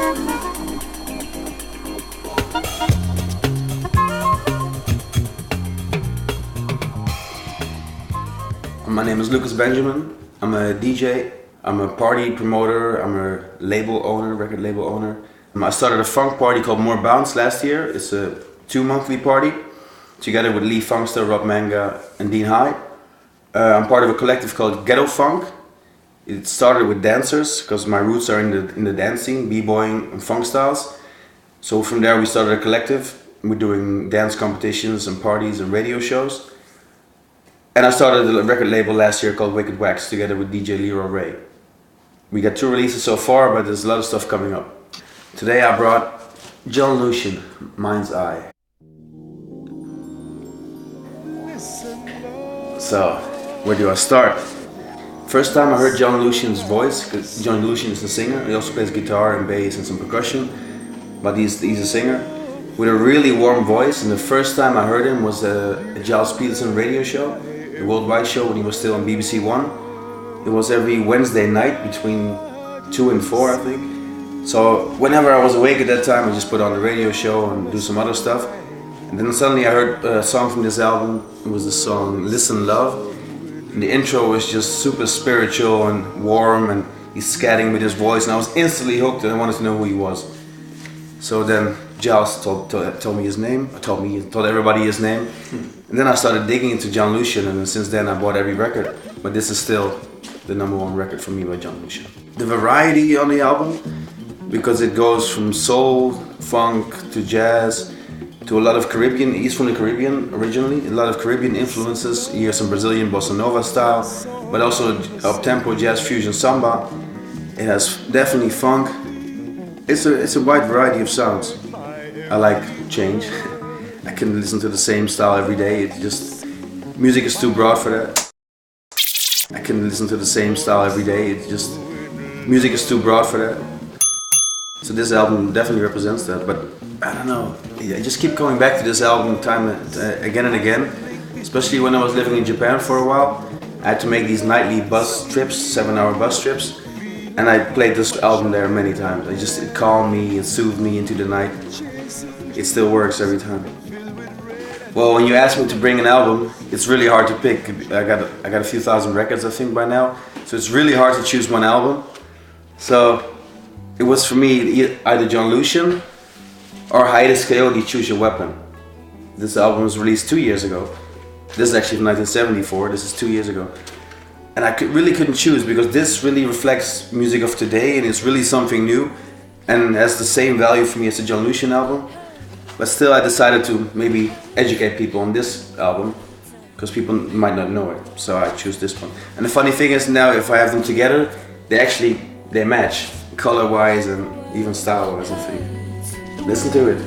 My name is Lucas Benjamin. I'm a DJ, I'm a party promoter, I'm a label owner, record label owner. I started a funk party called More Bounce last year. It's a 2-monthly party, together with Lee Funkster, Rob Manga and Dean High. I'm part of a collective called Ghetto Funk. It started with dancers, because my roots are in the dance scene, b-boying and funk styles. So from there we started a collective. We're doing dance competitions and parties and radio shows. And I started a record label last year called Wicked Wax, together with DJ Leroy Ray. We got 2 releases so far, but there's a lot of stuff coming up. Today I brought John Lucian, Mind's Eye. So, where do I start? First time I heard John Lucian's voice, because John Lucian is the singer. He also plays guitar and bass and some percussion, but he's a singer with a really warm voice. And the first time I heard him was a Giles Peterson radio show, the worldwide show, when he was still on BBC One. It was every Wednesday night between 2 and 4, I think. So whenever I was awake at that time, I just put on the radio show and do some other stuff. And then suddenly I heard a song from this album. It was the song Listen Love. And the intro was just super spiritual and warm, and he's scatting with his voice, and I was instantly hooked and I wanted to know who he was. So then Giles told me his name, told everybody his name. And then I started digging into John Lucian, and since then I bought every record. But this is still the #1 record for me by John Lucian. The variety on the album, because it goes from soul, funk to jazz, to a lot of Caribbean. He's from the Caribbean originally, a lot of Caribbean influences. You hear some Brazilian bossa nova style, but also up-tempo jazz fusion samba. It has definitely funk. It's a wide variety of sounds. I like change. I can listen to the same style every day. It just, music is too broad for that. I can listen to the same style every day. It just, music is too broad for that. So this album definitely represents that, but I don't know. I just keep coming back to this album again and again. Especially when I was living in Japan for a while. I had to make these nightly bus trips, 7-hour bus trips. And I played this album there many times. It calmed me, it soothed me into the night. It still works every time. Well, when you ask me to bring an album, it's really hard to pick. I got a few thousand records, I think, by now. So it's really hard to choose one album. So it was for me either John Lucian or Hiatus Coyote, Choose Your Weapon. This album was released 2 years ago. This is actually from 1974, this is 2 years ago. And I really couldn't choose, because this really reflects music of today, and it's really something new and has the same value for me as the John Lucian album. But still I decided to maybe educate people on this album, because people might not know it, so I choose this one. And the funny thing is, now if I have them together, they match, color-wise and even style-wise, I think. Listen to it.